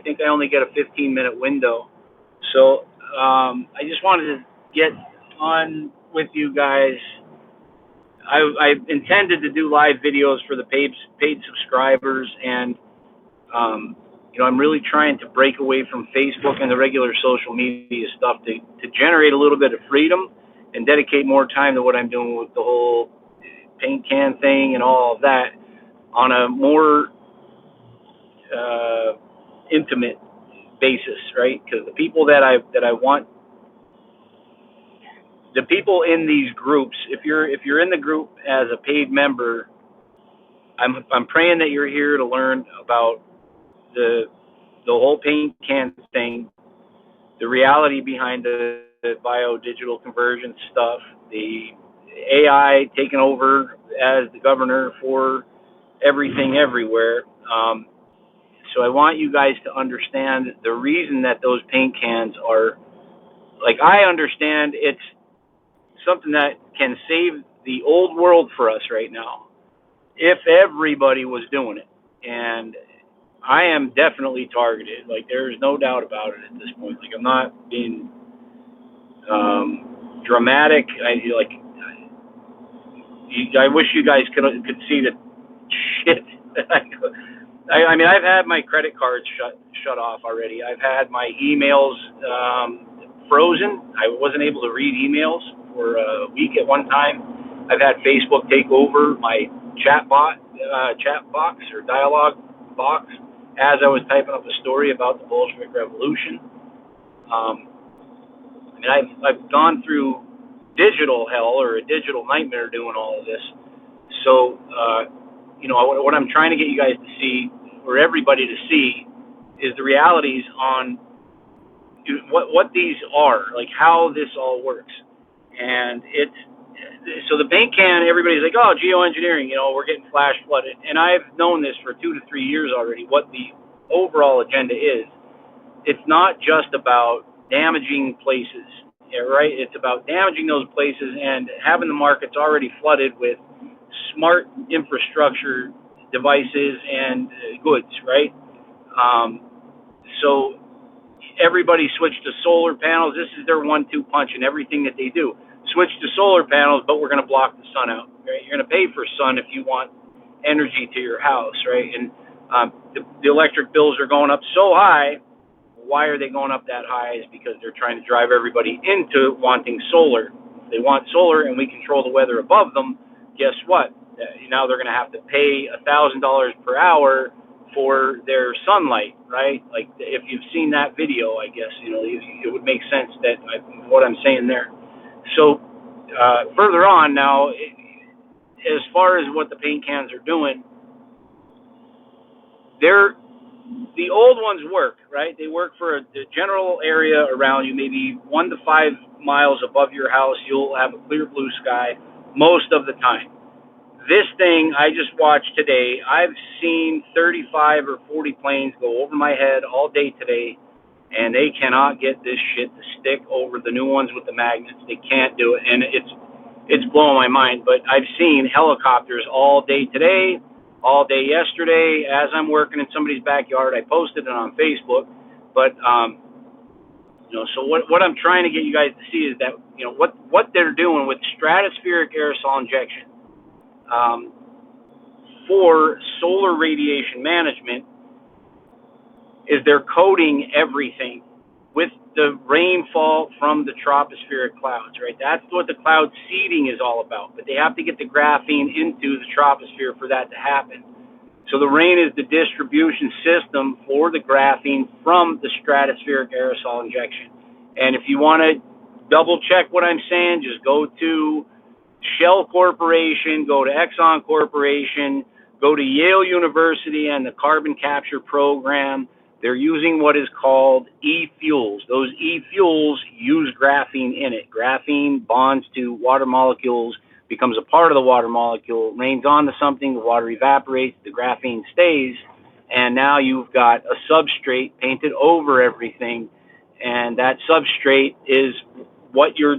think I only get a 15-minute window. So I just wanted to get on with you guys. I intended to do live videos for the paid subscribers, and I'm really trying to break away from Facebook and the regular social media stuff to generate a little bit of freedom and dedicate more time to what I'm doing with the whole paint can thing and all of that on a more intimate basis, right? Because the people that I want, the people in these groups, if you're in the group as a paid member, I'm praying that you're here to learn about the whole paint can thing, the reality behind the bio digital conversion stuff, the AI taking over as the governor for everything everywhere. So I want you guys to understand the reason that those paint cans are, like, I understand it's something that can save the old world for us right now if everybody was doing it. And I am definitely targeted. Like, there's no doubt about it at this point. Like, I'm not being dramatic. I wish you guys could see the shit. I mean, I've had my credit cards shut off already. I've had my emails frozen. I wasn't able to read emails for a week at one time. I've had Facebook take over my chat box or dialogue box as I was typing up a story about the Bolshevik Revolution. I mean, I've gone through digital hell or a digital nightmare doing all of this. So, what I'm trying to get you guys to see, or everybody to see, is the realities on what these are, like how this all works. And so the paint can, everybody's like, oh, geoengineering, we're getting flash flooded. And I've known this for 2 to 3 years already, what the overall agenda is. It's not just about damaging places, right? It's about damaging those places and having the markets already flooded with smart infrastructure devices and goods, right? So everybody switched to solar panels. This is their 1-2 punch in everything that they do. Switch to solar panels, but we're going to block the sun out, right? You're going to pay for sun if you want energy to your house, right? And the electric bills are going up so high. Why are they going up that high? Is because they're trying to drive everybody into wanting solar. If they want solar and we control the weather above them, guess what? Now they're going to have to pay $1,000 per hour for their sunlight, right? Like, if you've seen that video, I guess, it would make sense that what I'm saying there. So further on now, as far as what the paint cans are doing, the old ones work, right? They work for the general area around you, maybe 1 to 5 miles above your house. You'll have a clear blue sky most of the time. This thing I just watched today, I've seen 35 or 40 planes go over my head all day today, and they cannot get this shit to stick over the new ones with the magnets. They can't do it, and it's blowing my mind. But I've seen helicopters all day today, all day yesterday. As I'm working in somebody's backyard, I posted it on Facebook. But so what I'm trying to get you guys to see is that what they're doing with stratospheric aerosol injection for solar radiation management is they're coating everything with the rainfall from the tropospheric clouds, right? That's what the cloud seeding is all about. But they have to get the graphene into the troposphere for that to happen. So the rain is the distribution system for the graphene from the stratospheric aerosol injection. And if you want to double check what I'm saying, just go to Shell Corporation, go to Exxon Corporation, go to Yale University and the carbon capture program. They're using what is called e-fuels. Those e-fuels use graphene in it. Graphene bonds to water molecules, becomes a part of the water molecule, rains onto something, the water evaporates, the graphene stays, and now you've got a substrate painted over everything, and that substrate is what your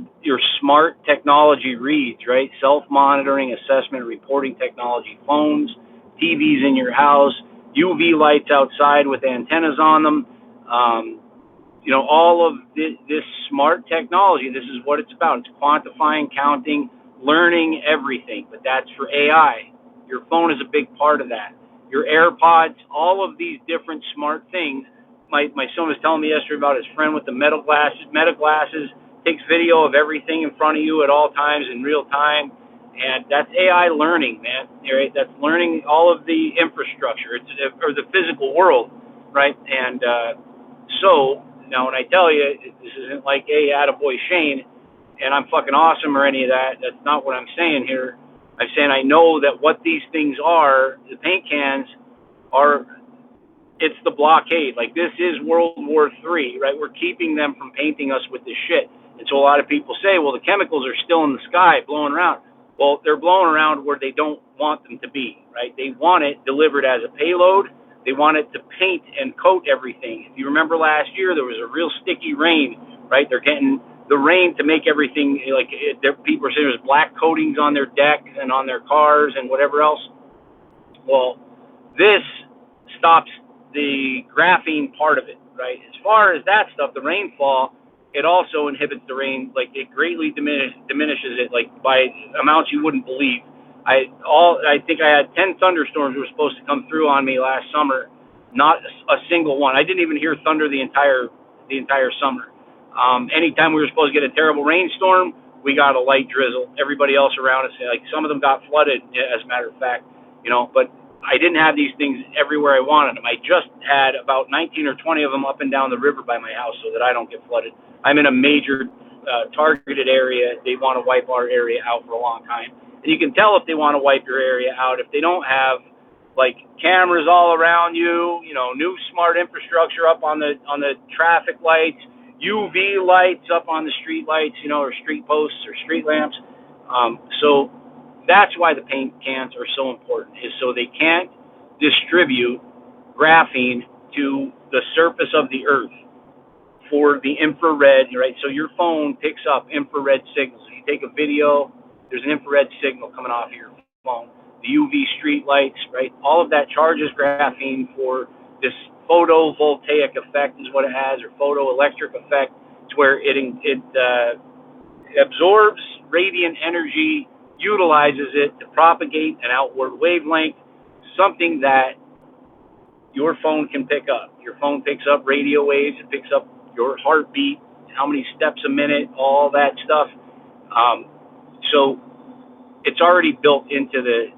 smart technology reads, right? Self-monitoring, assessment, reporting technology, phones, TVs in your house. UV lights outside with antennas on them. All of this smart technology, this is what it's about. It's quantifying, counting, learning everything. But that's for AI. Your phone is a big part of that. Your AirPods, all of these different smart things. My son was telling me yesterday about his friend with the Meta glasses, takes video of everything in front of you at all times in real time. And that's AI learning, man. Right? That's learning all of the infrastructure, or the physical world, right? And so now, when I tell you, this isn't like, hey, attaboy Shane, and I'm fucking awesome or any of that. That's not what I'm saying here. I'm saying I know that what these things are, the paint cans are, it's the blockade. Like, this is World War III, right? We're keeping them from painting us with this shit. And so a lot of people say, well, the chemicals are still in the sky blowing around. Well, they're blowing around where they don't want them to be, right? They want it delivered as a payload. They want it to paint and coat everything. If you remember last year, there was a real sticky rain, right? They're getting the rain to make everything, like, people are saying there's black coatings on their decks and on their cars and whatever else. Well, this stops the graphene part of it, right? As far as that stuff, the rainfall, it also inhibits the rain. Like, it greatly diminishes it, like, by amounts you wouldn't believe. I think I had 10 thunderstorms that were supposed to come through on me last summer. Not a single one. I didn't even hear thunder the entire summer. Anytime we were supposed to get a terrible rainstorm, we got a light drizzle. Everybody else around us, like, some of them got flooded, as a matter of fact. But I didn't have these things everywhere I wanted them. I just had about 19 or 20 of them up and down the river by my house so that I don't get flooded. I'm in a major targeted area. They want to wipe our area out for a long time. And you can tell if they want to wipe your area out if they don't have, like, cameras all around you, new smart infrastructure up on the traffic lights, UV lights up on the street lights, or street posts or street lamps. So that's why the paint cans are so important, is so they can't distribute graphene to the surface of the earth for the infrared, right? So your phone picks up infrared signals. If you take a video, there's an infrared signal coming off of your phone. The UV street lights, right? All of that charges graphene for this photovoltaic effect is what it has, or photoelectric effect. It's where it absorbs radiant energy, utilizes it to propagate an outward wavelength, something that your phone can pick up. Your phone picks up radio waves. It picks up your heartbeat, how many steps a minute, all that stuff. So it's already built into the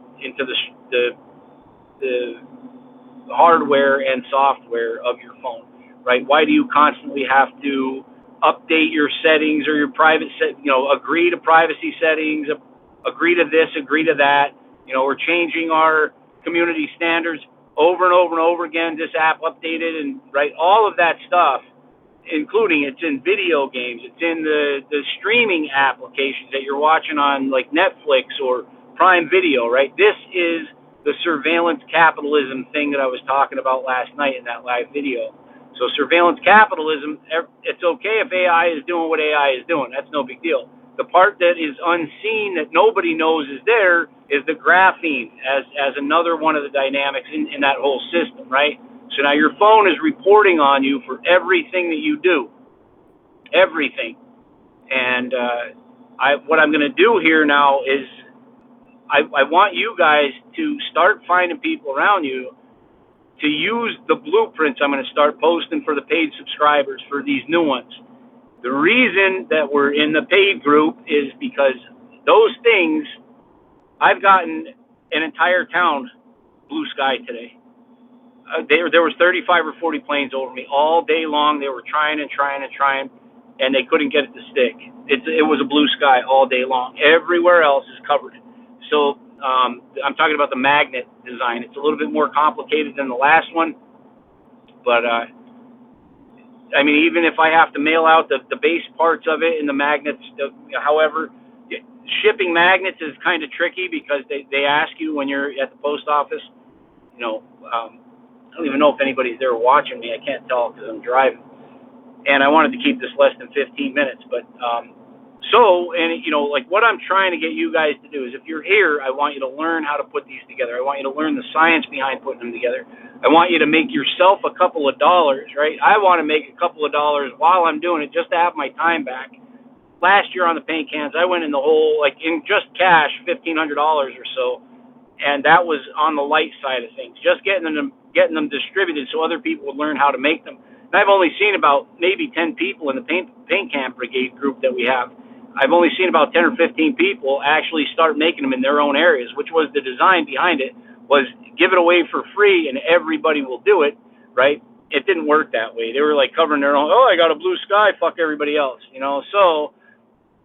hardware and software of your phone, right? Why do you constantly have to update your settings or your private agree to privacy settings, agree to this, agree to that? We're changing our community standards over and over and over again. This app updated, and right, all of that stuff, including it's in video games, it's in the streaming applications that you're watching on, like Netflix or Prime Video, right? This is the surveillance capitalism thing that I was talking about last night in that live video. So surveillance capitalism, it's okay if AI is doing what AI is doing. That's no big deal. The part that is unseen, that nobody knows is there, is the graphene as another one of the dynamics in that whole system, right? So now your phone is reporting on you for everything that you do, everything. And what I'm going to do here now is I want you guys to start finding people around you to use the blueprints I'm going to start posting for the paid subscribers for these new ones. The reason that we're in the paid group is because those things, I've gotten an entire town blue sky today. There was 35 or 40 planes over me all day long. They were trying, and they couldn't get it to stick. It was a blue sky all day long. Everywhere else is covered. So I'm talking about the magnet design. It's a little bit more complicated than the last one, but I mean, even if I have to mail out the base parts of it and the magnets, however, shipping magnets is kind of tricky because they ask you when you're at the post office, I don't even know if anybody's there watching me. I can't tell because I'm driving. And I wanted to keep this less than 15 minutes. But like what I'm trying to get you guys to do is, if you're here, I want you to learn how to put these together. I want you to learn the science behind putting them together. I want you to make yourself a couple of dollars, right? I want to make a couple of dollars while I'm doing it just to have my time back. Last year on the paint cans, I went in the hole, like in just cash, $1,500 or so, and that was on the light side of things, just getting them distributed so other people would learn how to make them. And I've only seen about maybe 10 people in the paint can brigade group that we have. I've only seen about 10 or 15 people actually start making them in their own areas, which was the design behind it, was give it away for free and everybody will do it, right? It didn't work that way. They were like covering their own, oh, I got a blue sky, fuck everybody else, So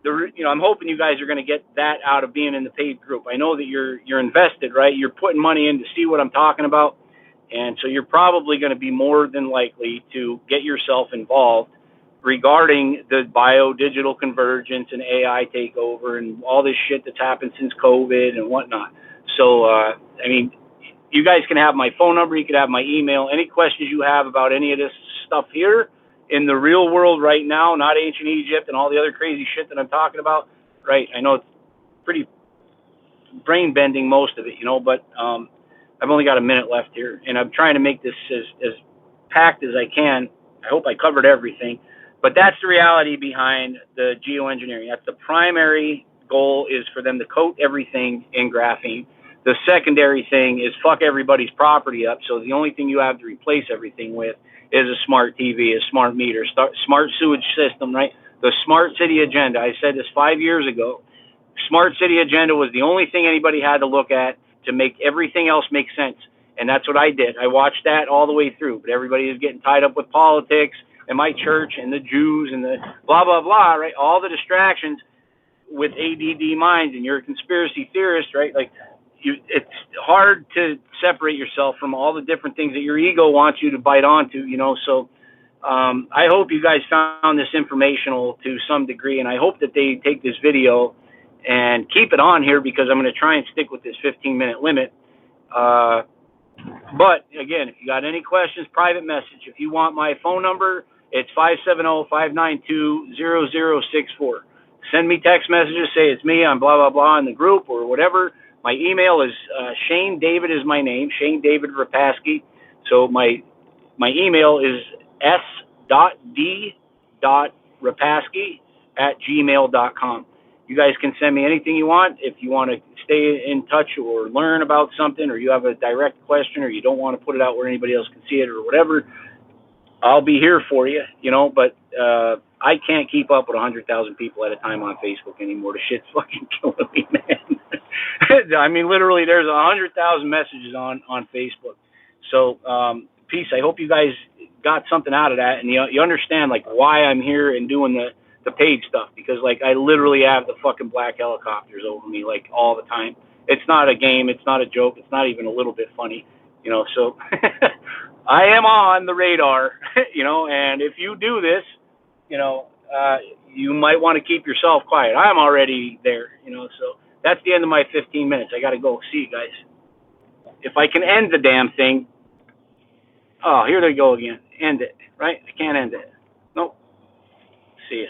I'm hoping you guys are going to get that out of being in the paid group. I know that you're invested, right? You're putting money in to see what I'm talking about. And so you're probably going to be more than likely to get yourself involved regarding the bio-digital convergence and AI takeover and all this shit that's happened since COVID and whatnot. So, you guys can have my phone number. You can have my email. Any questions you have about any of this stuff here in the real world right now, not ancient Egypt and all the other crazy shit that I'm talking about, right? I know it's pretty brain-bending, most of it, but I've only got a minute left here, and I'm trying to make this as packed as I can. I hope I covered everything. But that's the reality behind the geoengineering. That's the primary goal, is for them to coat everything in graphene. The secondary thing is fuck everybody's property up, so the only thing you have to replace everything with is a smart TV, a smart meter, smart sewage system, right? The smart city agenda. I said this 5 years ago. Smart city agenda was the only thing anybody had to look at to make everything else make sense. And that's what I did. I watched that all the way through. But everybody is getting tied up with politics and my church and the Jews and the blah, blah, blah, right? All the distractions with ADD minds, and you're a conspiracy theorist, right? Like, it's hard to separate yourself from all the different things that your ego wants you to bite onto, So I hope you guys found this informational to some degree, and I hope that they take this video and keep it on here, because I'm going to try and stick with this 15-minute limit. But again, if you got any questions, private message. If you want my phone number, it's 570-592-0064. Send me text messages, say it's me, I'm blah, blah, blah in the group or whatever. My email is Shane David is my name, Shane David Repasky. So my email is s.d.repasky@gmail.com. You guys can send me anything you want. If you want to stay in touch or learn about something, or you have a direct question, or you don't want to put it out where anybody else can see it or whatever, I'll be here for you, but I can't keep up with 100,000 people at a time on Facebook anymore. The shit's fucking killing me, man. I mean, literally, there's 100,000 messages on Facebook. So, peace. I hope you guys got something out of that, and you understand, like, why I'm here and doing the paid stuff, because, like, I literally have the fucking black helicopters over me, like, all the time. It's not a game. It's not a joke. It's not even a little bit funny, so I am on the radar, and if you do this, you might want to keep yourself quiet. I'm already there, so that's the end of my 15 minutes. I got to go. See you guys. If I can end the damn thing. Oh, here they go again. End it, right? I can't end it. Nope. See ya.